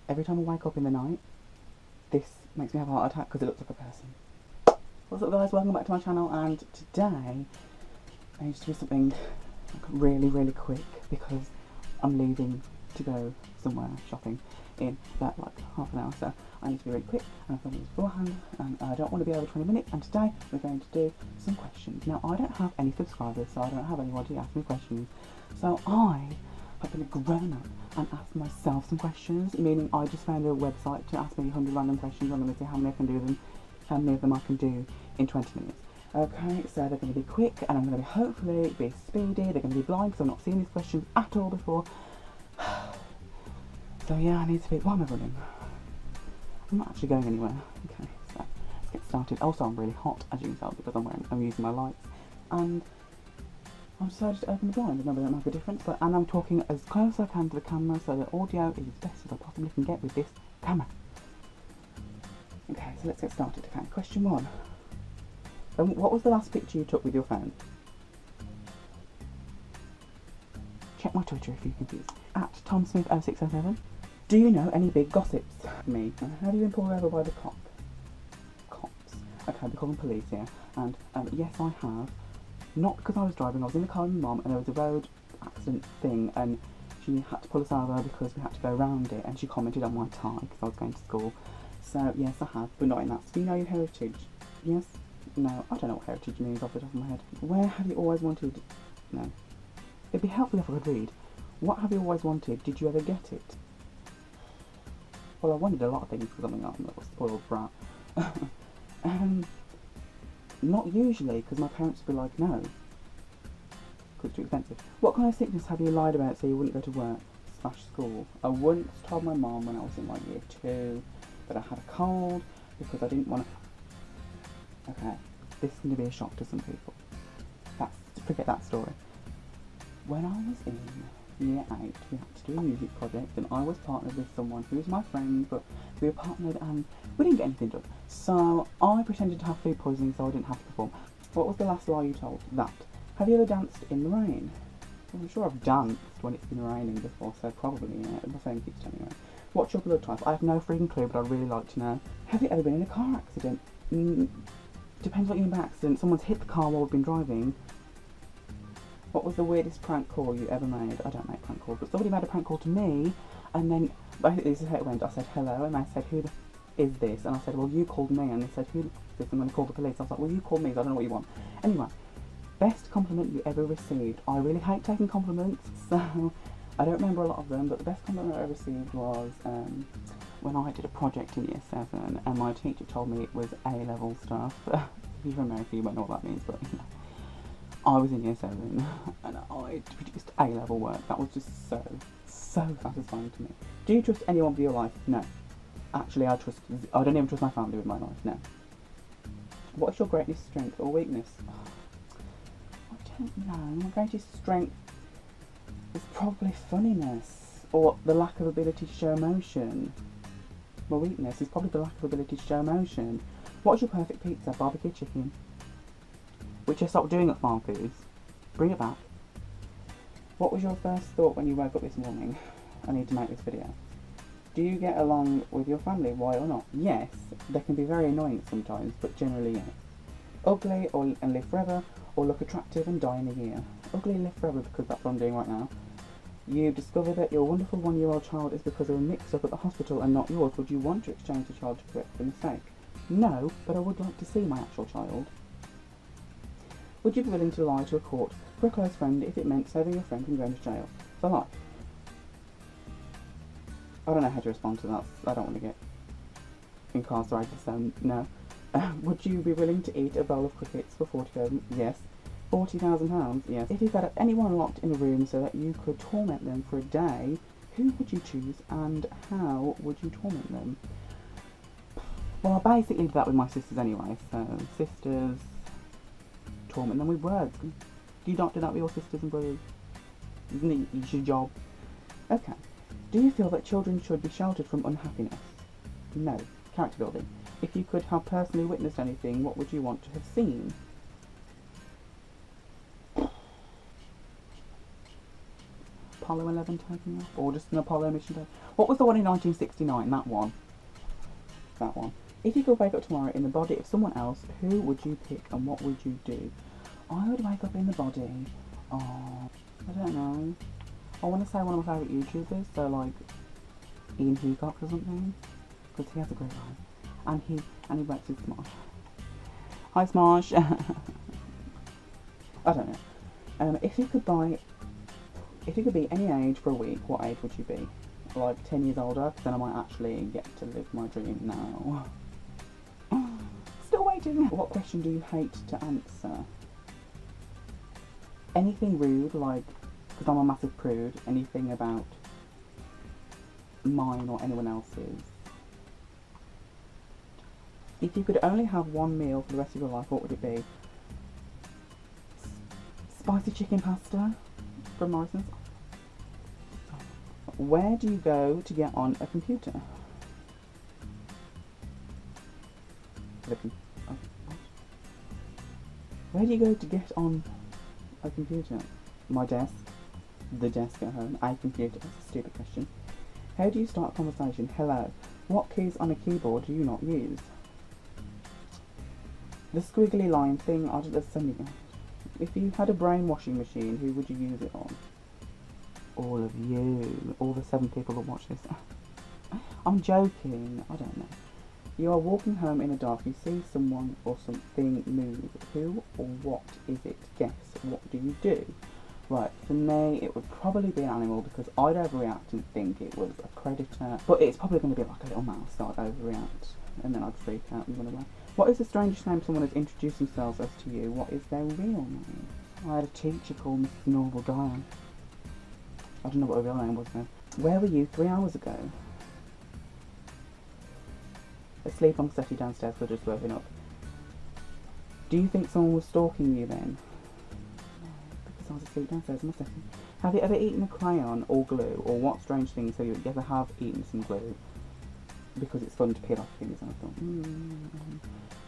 every time I wake up in the night, this makes me have a heart attack because it looks like a person. What's up guys, welcome back to my channel, and today I need to do something really, really quick because I'm leaving to go somewhere shopping in about like half an hour, so I need to be really quick and I filmed this beforehand and I don't want to be over 20 minutes, and today we're going to do some questions. Now I don't have any subscribers, so I don't have anyone to ask me questions, so I have been a grown up and asked myself some questions, meaning I just found a website to ask me 100 random questions. I'm going to see how many I can do them, how many of them I can do in 20 minutes. Okay, so they're going to be quick and I'm going to hopefully be speedy. They're going to be blind because I've not seen these questions at all before. So yeah, I need to be... Why am I running? I'm not actually going anywhere. Okay, so let's get started. Also, I'm really hot, as you can tell, because I'm using my lights. And I've decided to open the blind. Remember, that might make a difference, but and I'm talking as close as I can to the camera so the audio is as best as I possibly can get with this camera. Okay, so let's get started. Okay, question 1. What was the last picture you took with your phone? Check my Twitter if you're confused. At TomSmith0607. Do you know any big gossips? Me. Have you been pulled over by the cops? Okay, we call them police here. And yes, I have. Not because I was driving, I was in the car with my mum and there was a road accident thing and she had to pull us over because we had to go around it, and she commented on my tie because I was going to school. So yes, I have, but not in that. So do you know your heritage? Yes? No, I don't know what heritage means off the top of my head. Where have you always wanted? No. It'd be helpful if I could read. What have you always wanted? Did you ever get it? Well, I wanted a lot of things because I'm a little spoiled brat. Not usually, because my parents would be like, no, because it's too expensive. What kind of sickness have you lied about so you wouldn't go to work / school? I once told my mum when I was in like year 2 that I had a cold because I didn't want to... Okay, this is going to be a shock to some people. Forget that story. When I was in year 8, we had to do a music project and I was partnered with someone who was my friend, but we were partnered and we didn't get anything done. So I pretended to have food poisoning so I didn't have to perform. What was the last lie you told? That. Have you ever danced in the rain? Well, I'm sure I've danced when it's been raining before, so probably, yeah. My phone keeps telling me. What's your blood type? I have no freaking clue, but I'd really like to know. Have you ever been in a car accident? Depends what you mean by accident. Someone's hit the car while we've been driving. What was the weirdest prank call you ever made? I don't make prank calls, but somebody made a prank call to me, and then, this is how it went. I said hello, and they said, who is this? And I said, well, you called me, and they said, who is this? I'm going to call the police. I was like, well, you called me, so I don't know what you want. Anyway, best compliment you ever received. I really hate taking compliments, so I don't remember a lot of them, but the best compliment I ever received was when I did a project in year 7, and my teacher told me it was A-level stuff. If you're from America, you won't know what that means, but you know. I was in year 7 and I produced A-level work. That was just so satisfying to me. Do you trust anyone with your life? No. Actually, I don't even trust my family with my life, no. What's your greatest strength or weakness? I don't know. My greatest strength is probably funniness or the lack of ability to show emotion. My weakness is probably the lack of ability to show emotion. What's your perfect pizza? Barbecue chicken. Which I stopped doing at farm foods. Bring it back. What was your first thought when you woke up this morning? I need to make this video. Do you get along with your family? Why or not? Yes. They can be very annoying sometimes, but generally yes. Ugly and live forever, or look attractive and die in a year? Ugly and live forever because that's what I'm doing right now. You discover that your wonderful 1-year-old child is because of a mix-up at the hospital and not yours. Would you want to exchange the child to correct the mistake? No, but I would like to see my actual child. Would you be willing to lie to a court for a close friend if it meant saving your friend from going to jail for life? I don't know how to respond to that. I don't want to get incarcerated, so no. Would you be willing to eat a bowl of crickets for 40,000? Yes. £40,000? Yes. If you had anyone locked in a room so that you could torment them for a day, who would you choose and how would you torment them? Well, I basically did that with my sisters anyway, so sisters... torment them with words. Do you not do that with your sisters and brothers? Isn't it your job? Okay. Do you feel that children should be sheltered from unhappiness? No. Character building. If you could have personally witnessed anything, what would you want to have seen? Apollo 11 taking off? Or just an Apollo mission day? What was the one in 1969? That one. That one. If you could wake up tomorrow in the body of someone else, who would you pick and what would you do? I would wake up in the body of, I don't know. I want to say one of my favourite YouTubers, so like Ian Heacock or something, because he has a great life. And he works with Smosh. Hi Smosh! I don't know. If you could be any age for a week, what age would you be? Like 10 years older, because then I might actually get to live my dream now. Still waiting! What question do you hate to answer? Anything rude, like, because I'm a massive prude, anything about mine or anyone else's. If you could only have one meal for the rest of your life, what would it be? Spicy chicken pasta from Morrison's. Where do you go to get on a computer? Where do you go to get on a computer? My desk. The desk at home. A computer. That's a stupid question. How do you start a conversation? Hello. What keys on a keyboard do you not use? The squiggly line thing, I just send it. If you had a brainwashing machine, who would you use it on? All of you. All the 7 people that watch this. I'm joking. I don't know. You are walking home in the dark. You see someone or something move. Who or what is it? Guess. What do you do? Right, for me, it would probably be an animal because I'd overreact and think it was a predator. But it's probably going to be like a little mouse that I'd overreact. And then I'd freak out and run away. What is the strangest name someone has introduced themselves as to you? What is their real name? I had a teacher called Mrs. Norval Diane. I don't know what her real name was though. Where were you 3 hours ago? Asleep on the settee downstairs, so just woken up. Do you think someone was stalking you then? No, because I was asleep downstairs on my settee. Have you ever eaten a crayon or glue? Or what strange things have you ever have eaten some glue? Because it's fun to peel off things, and I thought,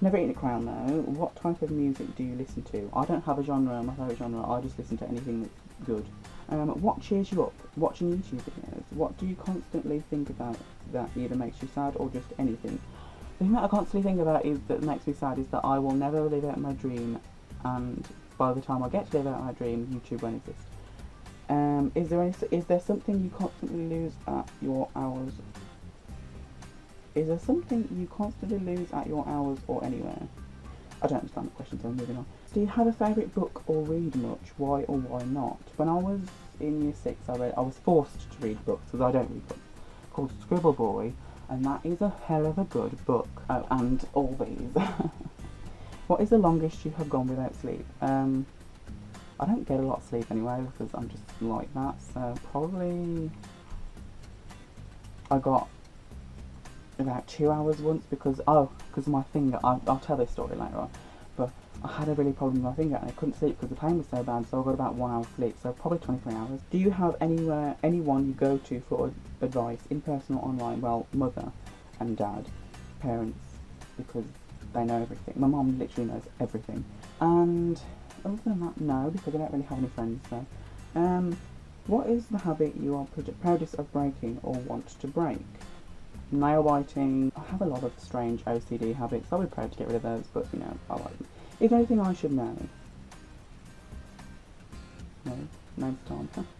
Never eaten a crayon though. What type of music do you listen to? I don't have a genre, my favourite genre, I just listen to anything that's good. What cheers you up? Watching YouTube videos. What do you constantly think about that either makes you sad or just anything? The thing that I constantly think about that makes me sad is that I will never live out my dream, and by the time I get to live out my dream, YouTube won't exist. Is there something you constantly lose at your hours? Is there something you constantly lose at your hours or anywhere? I don't understand the question, so I'm moving on. Do you have a favourite book or read much? Why or why not? When I was in year 6, I was forced to read books, because I don't read books, called Scribble Boy, and that is a hell of a good book. Oh, and all these. What is the longest you have gone without sleep? I don't get a lot of sleep anyway, because I'm just like that, so probably I got about 2 hours once because of my finger. I'll tell this story later on, but I had a really problem with my finger and I couldn't sleep because the pain was so bad, so I got about 1 hour sleep, so probably 23 hours. Do you have anyone you go to for advice, in person or online? Well, mother and dad, parents, because they know everything. My mum literally knows everything. And other than that, no, because I don't really have any friends, so. What is the habit you are proudest of breaking or want to break? Nail biting. I have a lot of strange OCD habits. I would be proud to get rid of those, but you know, I like them. Is there anything I should know? No, name's Tom. Don't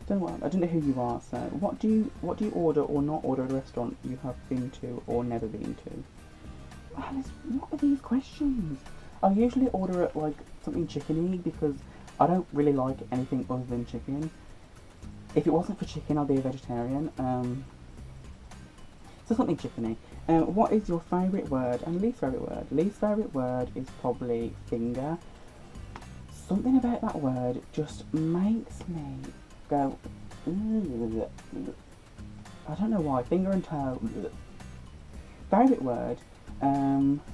know. I don't know who you are. So, what do you order or not order at a restaurant you have been to or never been to? Alice, what are these questions? I usually order it like something chickeny because I don't really like anything other than chicken. If it wasn't for chicken, I'd be a vegetarian. So something chickeny. What is your favourite word and least favourite word? Least favourite word is probably finger. Something about that word just makes me go, ugh. I don't know why. Finger and toe. Ugh. Favourite word,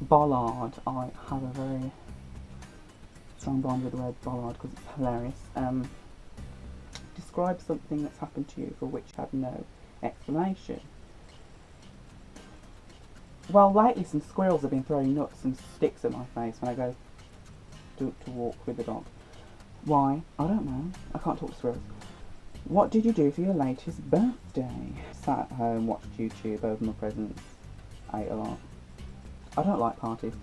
bollard. I have a very strong bond with the word bollard because it's hilarious. Describe something that's happened to you for which you have no explanation. Well, lately some squirrels have been throwing nuts and sticks at my face when I go to walk with the dog. Why? I don't know. I can't talk to squirrels. What did you do for your latest birthday? Sat at home, watched YouTube, opened my presents, ate a lot. I don't like parties.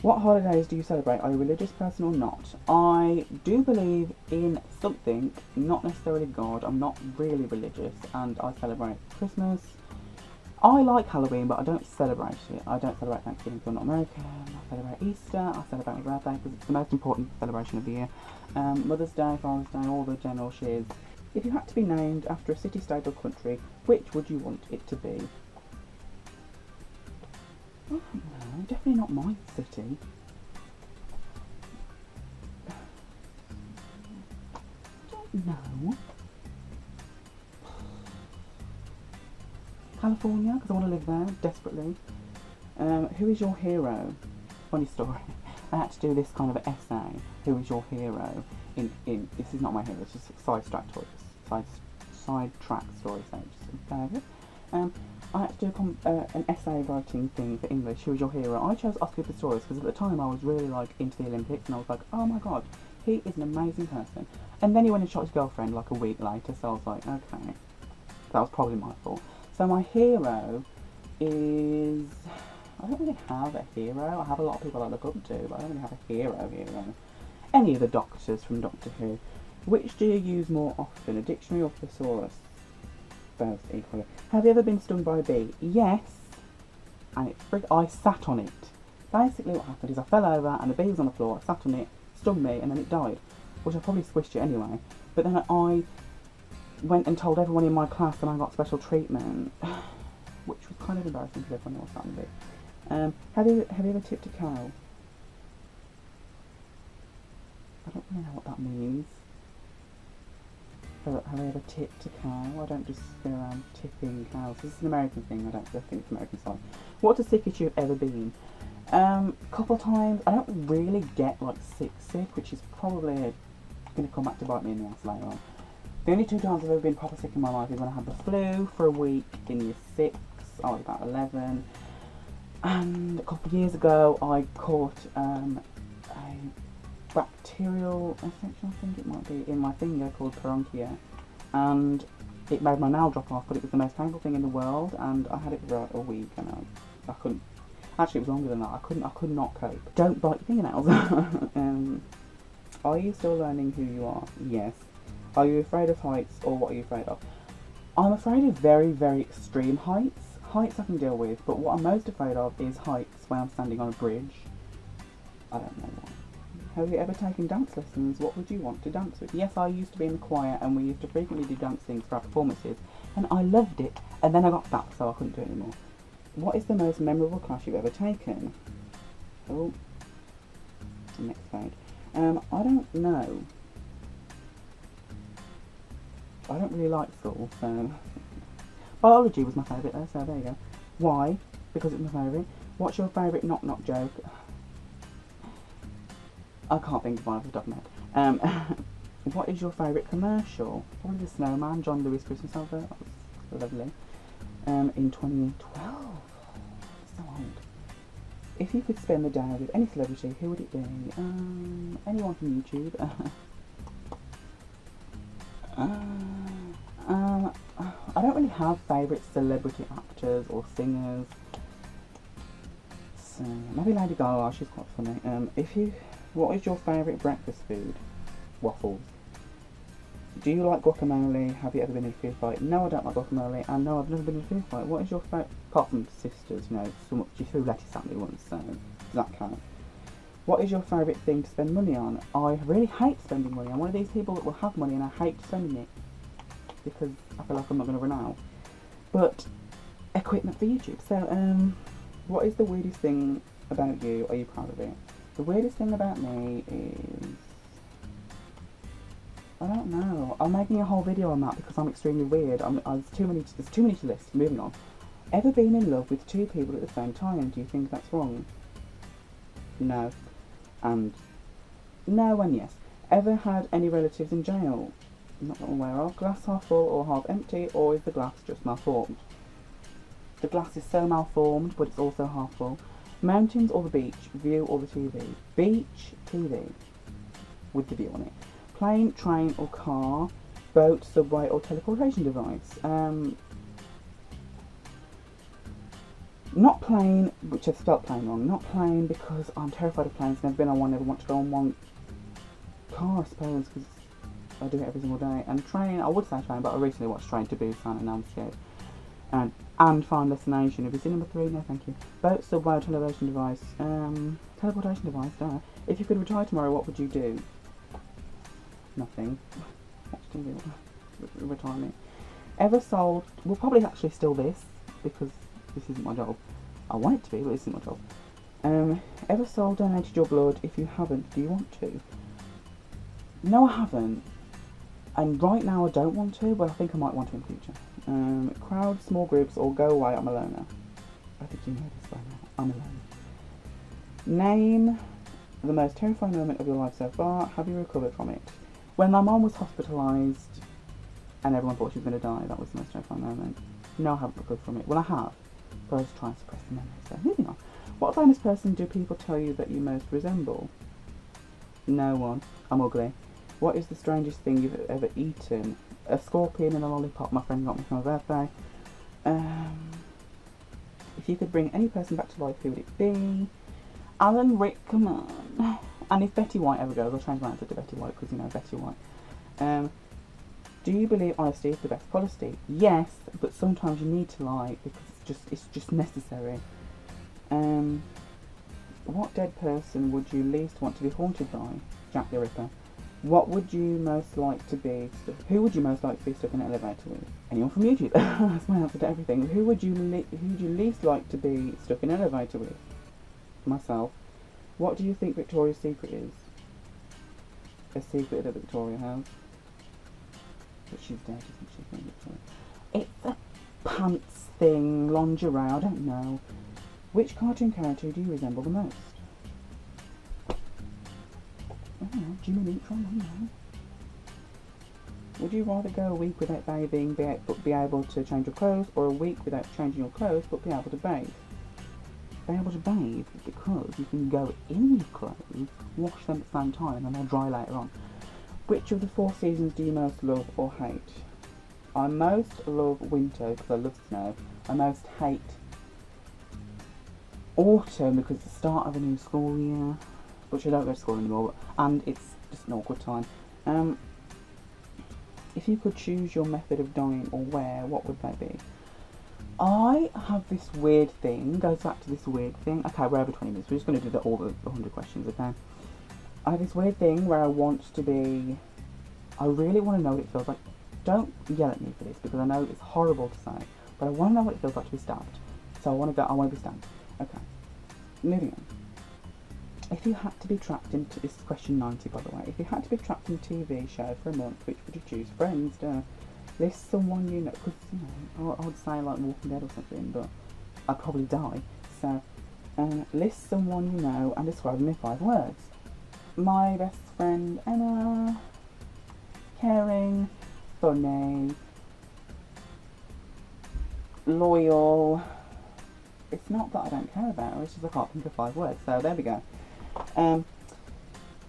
What holidays do you celebrate? Are you a religious person or not? I do believe in something, not necessarily God. I'm not really religious, and I celebrate Christmas. I like Halloween, but I don't celebrate it. I don't celebrate Thanksgiving because I'm not American. I celebrate Easter. I celebrate my birthday because it's the most important celebration of the year. Mother's Day, Father's Day, all the general shiz. If you had to be named after a city, state or country, which would you want it to be? I don't know, definitely not my city. I don't know. California, because I want to live there desperately. Who is your hero? Funny story. I had to do this kind of an essay. Who is your hero? In this is not my hero. It's just sidetrack story. So just I had to do an essay writing thing for English. Who is your hero? I chose Oscar Pistorius because at the time I was really like into the Olympics, and I was like, oh my god, he is an amazing person. And then he went and shot his girlfriend like a week later. So I was like, okay, that was probably my fault. So my hero is... I don't really have a hero. I have a lot of people I look up to, but I don't really have a hero. Any of the doctors from Doctor Who. Which do you use more often, a dictionary or thesaurus? Both equally. Have you ever been stung by a bee? Yes. And I sat on it. Basically what happened is I fell over and the bee was on the floor, I sat on it, stung me, and then it died. Which I probably squished it anyway. But then I went and told everyone in my class that I got special treatment. Which was kind of embarrassing because everyone else sat on it. Have you ever tipped a cow? I don't really know what that means. But have I ever tipped a cow? I don't just go around tipping cows. This is an American thing. I think it's American style. What's the sickest you've ever been? Couple times. I don't really get like sick, which is probably going to come back to bite me in the ass later on. The only 2 times I've ever been proper sick in my life is when I had the flu for a week in year 6. I was about 11. And a couple of years ago I caught a bacterial infection, I think it might be, in my finger called peronchia, and it made my nail drop off, but it was the most painful thing in the world, and I had it for a week, and I couldn't, actually it was longer than that, I could not cope. Don't bite your fingernails. Are you still learning who you are? Yes. Are you afraid of heights, or what are you afraid of? I'm afraid of very, very extreme heights. Heights I can deal with, but what I'm most afraid of is heights when I'm standing on a bridge. I don't know why. Have you ever taken dance lessons? What would you want to dance with? Yes, I used to be in the choir, and we used to frequently do dance things for our performances, and I loved it, and then I got fat, so I couldn't do it anymore. What is the most memorable class you've ever taken? Oh, next page. I don't know. I don't really like school, so... Biology was my favourite though, so there you go. Why? Because it's my favourite. What's your favourite knock-knock joke? I can't think of one off the top of my head. What is your favourite commercial? Probably the Snowman, John Lewis Christmas advert. That was lovely. In 2012. So old. If you could spend the day with any celebrity, who would it be? Anyone from YouTube. I don't really have favourite celebrity actors or singers. So maybe Lady Gaga, she's quite funny. What is your favourite breakfast food? Waffles. Do you like guacamole? Have you ever been in a food fight? No, I don't like guacamole, and no, I've never been in a food fight. What is your favourite? Apart from sisters, you know, she threw lettuce at me once, so does that count? What is your favourite thing to spend money on? I really hate spending money. I'm one of these people that will have money and I hate spending it because I feel like I'm not going to run out. But equipment for YouTube. So, what is the weirdest thing about you? Are you proud of it? The weirdest thing about me is... I don't know. I'm making a whole video on that because I'm extremely weird. there's too many to list. Moving on. Ever been in love with 2 people at the same time? Do you think that's wrong? No. And no and yes. Ever had any relatives in jail? Not that I'm aware of. Glass half full or half empty, or is the glass just malformed? The glass is so malformed, but it's also half full. Mountains or the beach? View or the TV? Beach, TV. With the view on it. Plane, train or car, boat, subway or teleportation device. Not plane, which I've spelt plane wrong. Not plane because I'm terrified of planes. Never been on one, never want to go on one. Car, I suppose, because I do it every single day. And train, I would say train, but I recently watched Train to Busan and now I'm scared. And Final Destination. Have you seen number 3? No, thank you. Boat, subway, teleportation device. Teleportation device, duh. If you could retire tomorrow, what would you do? Nothing. Watch TV. Retirement. Ever sold? Well, probably actually still this, because this isn't my job. I want it to be, but this isn't my job. Ever sold, donated your blood? If you haven't, do you want to? No, I haven't. And right now I don't want to, but I think I might want to in the future. Crowd, small groups, or go away, I'm a loner. I think you know this by now. I'm a loner. Name the most terrifying moment of your life so far. Have you recovered from it? When my mum was hospitalised and everyone thought she was going to die, that was the most terrifying moment. No, I haven't recovered from it. Well, I have, but I was trying to suppress the memory. So, moving on. What famous person do people tell you that you most resemble? No one. I'm ugly. What is the strangest thing you've ever eaten? A scorpion and a lollipop my friend got me for my birthday. If you could bring any person back to life, who would it be? Alan Rick, come on. And if Betty White ever goes, I'll change my answer to Betty White because, you know, Betty White. Do you believe honesty is the best policy? Yes, but sometimes you need to lie because it's just necessary. What dead person would you least want to be haunted by? Jack the Ripper. What would you most like to be? Who would you most like to be stuck in an elevator with? Anyone from YouTube. That's my answer to everything. Who would you least like to be stuck in an elevator with? Myself. What do you think Victoria's Secret is? A secret that Victoria has. But she's dead, isn't she? Victoria. It's a pants thing, lingerie, I don't know. Which cartoon character do you resemble the most? I don't know, Jimmy Neutron, I don't know. Would you rather go a week without bathing but be able to change your clothes, or a week without changing your clothes but be able to bathe? Be able to bathe because you can go in your clothes, wash them at the same time and they'll dry later on. Which of the 4 seasons do you most love or hate? I most love winter because I love snow. I most hate autumn because it's the start of a new school year, which I don't go to school anymore, and it's just an awkward time. If you could choose your method of dying or where, what would that be? I have this weird thing, goes back to this weird thing. Okay, we're over 20 minutes, we're just going to do all the 100 questions, okay? I have this weird thing where I want to be, I really want to know what it feels like. Don't yell at me for this because I know it's horrible to say, but I want to know what it feels like to be stabbed. So I want to be stabbed. Okay, moving on. If you had to be trapped into, this is question 90 by the way, if you had to be trapped in a TV show for a month, which would you choose? Friends, list someone you know, because, you know, I would say like Walking Dead or something, but I'd probably die. So, list someone you know and describe them in 5 words. My best friend Emma, caring, funny, loyal. It's not that I don't care about her, it's just I can't think of 5 words, so there we go.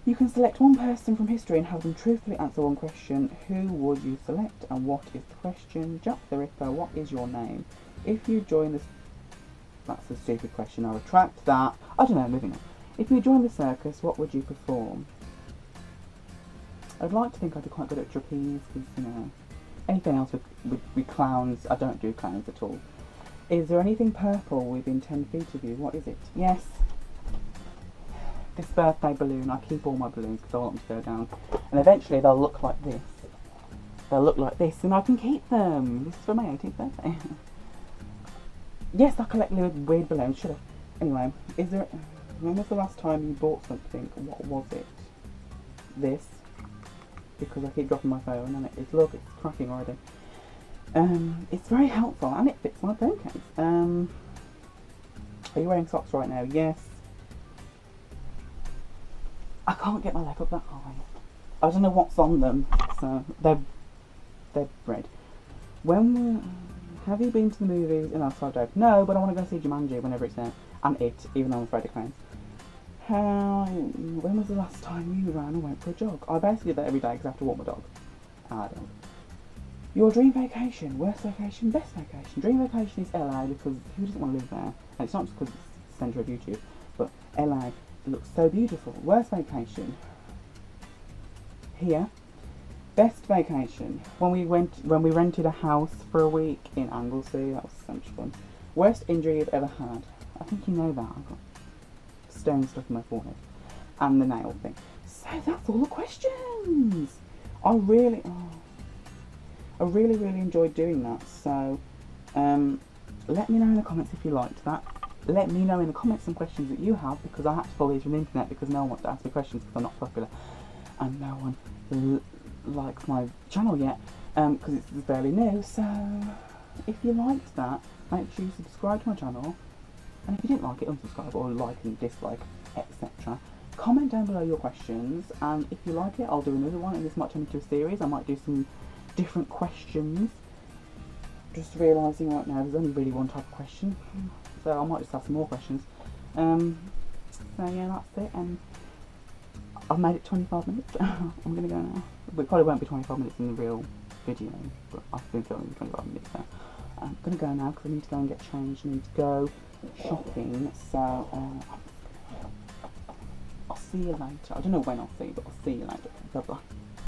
You can select one person from history and have them truthfully answer one question. Who would you select and what is the question? Jack the Ripper, what is your name? If you join this... That's a stupid question, I retract that. I don't know, moving on. If you join the circus, what would you perform? I'd like to think I'd be quite good at trapeze, because, you know, anything else with clowns, I don't do clowns at all. Is there anything purple within 10 feet of you? What is it? Yes. This birthday balloon, I keep all my balloons because I want them to go down. And eventually they'll look like this. They'll look like this and I can keep them. This is for my 18th birthday. Yes, I collect weird balloons, should I? Anyway, when was the last time you bought something? What was it? This. Because I keep dropping my phone and look, it's cracking already. It's very helpful and it fits my phone case. Are you wearing socks right now? Yes. I can't get my leg up that high. I don't know what's on them, so they're red. Have you been to the movies in our 5 days? No, but I want to go see Jumanji whenever it's there, and even though I'm afraid of clowns. When was the last time you ran or went for a jog? I basically do that every day because I have to walk my dog. I don't. Your dream vacation, worst vacation, best vacation. Dream vacation is LA because who doesn't want to live there? And it's not just because it's the centre of YouTube, but LA looks so beautiful. Worst vacation, here. Best vacation, when we rented a house for a week in Anglesey. That was so much fun. Worst injury you've ever had. I think you know that. I've got stone stuck in my forehead and the nail thing. So that's all the questions. I really enjoyed doing that. So let me know in the comments if you liked that. Let me know in the comments some questions that you have, because I had to follow these from the internet because no one wants to ask me questions because I'm not popular and no one likes my channel yet because it's fairly new. So if you liked that, make sure you subscribe to my channel, and if you didn't like it, unsubscribe or like and dislike, etc. Comment down below your questions, and if you like it, I'll do another one, and this might turn into a series. I might do some different questions. Just realising right now there's only really one type of question, so I might just have some more questions. So yeah, that's it, and I've made it 25 minutes. I'm going to go now. But it probably won't be 25 minutes in the real video, but I've been filming 25 minutes now. I'm going to go now because I need to go and get changed. I need to go shopping, so I'll see you later. I don't know when I'll see you, but I'll see you later. Bye bye.